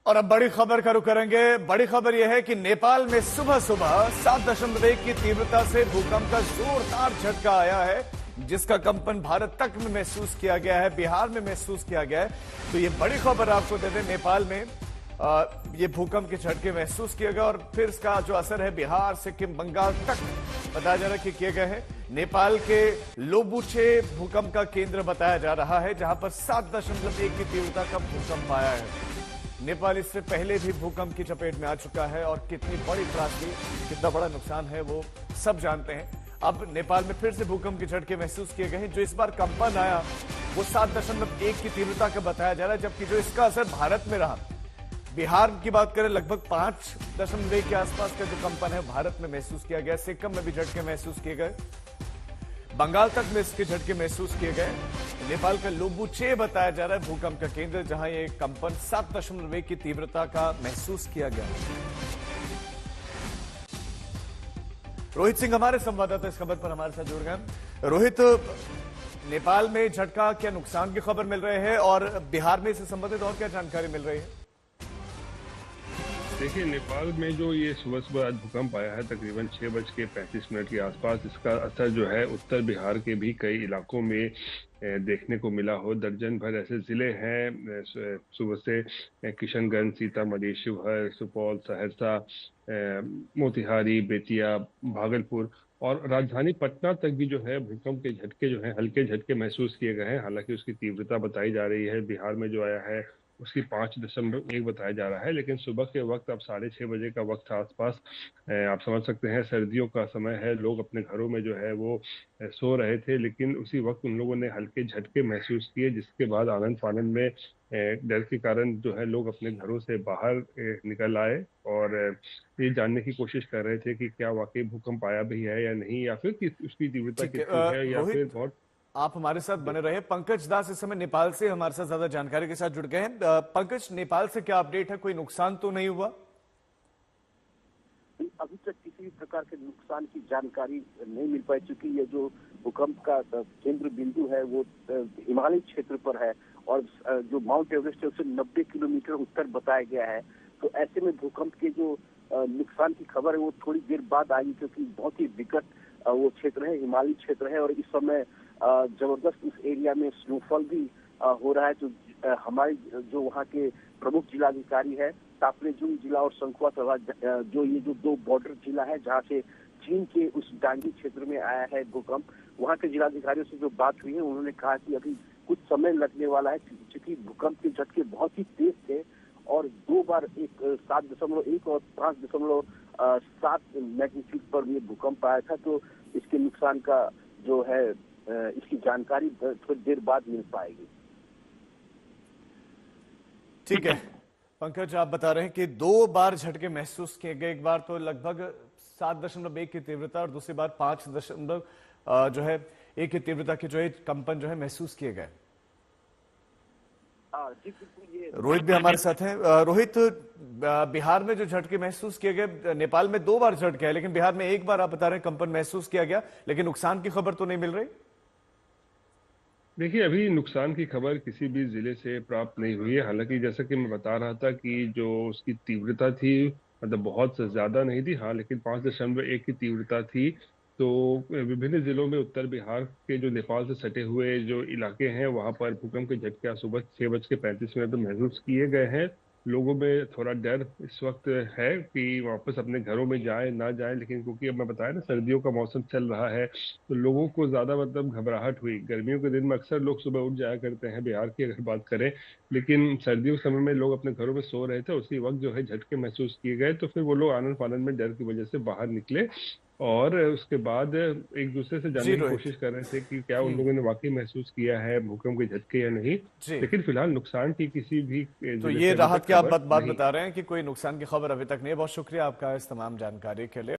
और अब बड़ी खबर का रुख करेंगे। बड़ी खबर यह है कि नेपाल में सुबह सुबह 7.1 की तीव्रता से भूकंप का जोरदार झटका आया है, जिसका कंपन भारत तक में महसूस किया गया है, बिहार में महसूस किया गया है। तो ये बड़ी खबर आपको दे दें, नेपाल में ये भूकंप के झटके महसूस किए गए और फिर इसका जो असर है बिहार, सिक्किम, बंगाल तक बताया जा रहा है कि किए गए हैं। नेपाल के लोबुचे भूकंप का केंद्र बताया जा रहा है, जहां पर 7.1 की तीव्रता का भूकंप आया है। नेपाल इससे पहले भी भूकंप की चपेट में आ चुका है और कितनी बड़ी त्रासदी, कितना बड़ा नुकसान है वो सब जानते हैं। अब नेपाल में फिर से भूकंप के झटके महसूस किए गए हैं। जो इस बार कंपन आया वो 7.1 की तीव्रता का बताया जा रहा है, जबकि जो इसका असर भारत में रहा, बिहार की बात करें लगभग 5.1 के आसपास का जो कंपन है भारत में महसूस किया गया। सिक्किम में भी झटके महसूस किए गए, बंगाल तक में इसके झटके महसूस किए गए। नेपाल का लोबुचे बताया जा रहा है भूकंप का केंद्र, जहां ये कंपन 7.1 की तीव्रता का महसूस किया गया। रोहित सिंह हमारे संवाददाता इस खबर पर हमारे साथ जुड़ गए। रोहित, नेपाल में झटका, क्या नुकसान की खबर मिल रही है और बिहार में इससे संबंधित और क्या जानकारी मिल रही है? देखिए, नेपाल में जो ये सुबह सुबह आज भूकंप आया है तकरीबन 6:35 के आसपास, इसका असर जो है उत्तर बिहार के भी कई इलाकों में देखने को मिला हो। दर्जन भर ऐसे जिले हैं सुबह से, किशनगंज, सीतामढ़ी, शिवहर, सुपौल, सहरसा, मोतिहारी, बेतिया, भागलपुर और राजधानी पटना तक भी जो है भूकंप के झटके जो है, हल्के झटके महसूस किए गए हैं। हालांकि उसकी तीव्रता बताई जा रही है, बिहार में जो आया है उसकी 5.1 बताया जा रहा है, लेकिन सुबह के वक्त अब 6:30 बजे का वक्त आसपास, आप समझ सकते हैं सर्दियों का समय है, लोग अपने घरों में जो है वो सो रहे थे, लेकिन उसी वक्त उन लोगों ने हल्के झटके महसूस किए, जिसके बाद आनन फानन में डर के कारण जो है लोग अपने घरों से बाहर निकल आए और ये जानने की कोशिश कर रहे थे कि क्या वाकई भूकंप आया भी है या नहीं, या फिर उसकी तीव्रता कितनी है, या फिर बहुत। आप हमारे साथ बने रहे। पंकज दास इस समय नेपाल से हमारे साथ ज्यादा जानकारी के साथ जुड़ गए हैं। पंकज, नेपाल से क्या अपडेट है? कोई नुकसान तो नहीं हुआ? अभी तक किसी भी प्रकार के नुकसान की जानकारी नहीं मिल पाई, क्योंकि ये जो भूकंप का केंद्र बिंदु है वो हिमालय क्षेत्र पर है और जो माउंट एवरेस्ट है उससे 90 किलोमीटर उत्तर बताया गया है। तो ऐसे में भूकंप के जो नुकसान की खबर है वो थोड़ी देर बाद आएगी, क्योंकि बहुत ही विकट वो क्षेत्र है, हिमालयी क्षेत्र है और इस समय जबरदस्त उस एरिया में स्नोफॉल भी हो रहा है। तो हमारे जो वहाँ के प्रमुख जिलाधिकारी है, ताप्लेजुंग जिला और संखुआ जो ये जो दो बॉर्डर जिला है जहाँ से चीन के उस डांगी क्षेत्र में आया है भूकंप, वहाँ के जिलाधिकारियों से जो बात हुई है उन्होंने कहा कि अभी कुछ समय लगने वाला है, क्योंकि भूकंप के झटके बहुत ही तेज थे और दो बार 7.1 और 5.7 मैग्नीट्यूड पर ये भूकंप आया था। तो इसके नुकसान का जो है इसकी जानकारी थोड़ी देर बाद मिल पाएगी। ठीक है पंकज, आप बता रहे हैं कि 2 बार झटके महसूस किए गए, एक बार तो लगभग 7.1 की तीव्रता और दूसरी बार 5.1 की तीव्रता के जो है कंपन जो है महसूस किए गए। रोहित भी हमारे साथ हैं। रोहित, बिहार में जो झटके महसूस किए गए, नेपाल में 2 बार झटके है लेकिन बिहार में एक बार आप बता रहे हैं कंपन महसूस किया गया, लेकिन नुकसान की खबर तो नहीं मिल रही? देखिए, अभी नुकसान की खबर किसी भी जिले से प्राप्त नहीं हुई है। हालांकि जैसा कि मैं बता रहा था कि जो उसकी तीव्रता थी मतलब बहुत ज्यादा नहीं थी, हाँ, लेकिन 5.1 की तीव्रता थी। तो विभिन्न जिलों में उत्तर बिहार के जो नेपाल से सटे हुए जो इलाके हैं वहां पर भूकंप के झटके सुबह 6:35 पर महसूस किए गए हैं। लोगों में थोड़ा डर इस वक्त है कि वापस अपने घरों में जाए ना जाए, लेकिन क्योंकि अब मैं बताया ना सर्दियों का मौसम चल रहा है तो लोगों को ज्यादा मतलब घबराहट हुई। गर्मियों के दिन में अक्सर लोग सुबह उठ जाया करते हैं बिहार की अगर बात करें, लेकिन सर्दियों के समय में लोग अपने घरों में सो रहे थे, उसी वक्त जो है झटके महसूस किए गए। तो फिर वो लोग आनन फानन में डर की वजह से बाहर निकले और उसके बाद एक दूसरे से जानने की कोशिश कर रहे थे कि क्या उन लोगों ने वाकई महसूस किया है भूकंप के झटके या नहीं। लेकिन फिलहाल नुकसान की किसी भी तो ये राहत की आप बात बता रहे हैं कि कोई नुकसान की खबर अभी तक नहीं है। बहुत शुक्रिया आपका इस तमाम जानकारी के लिए।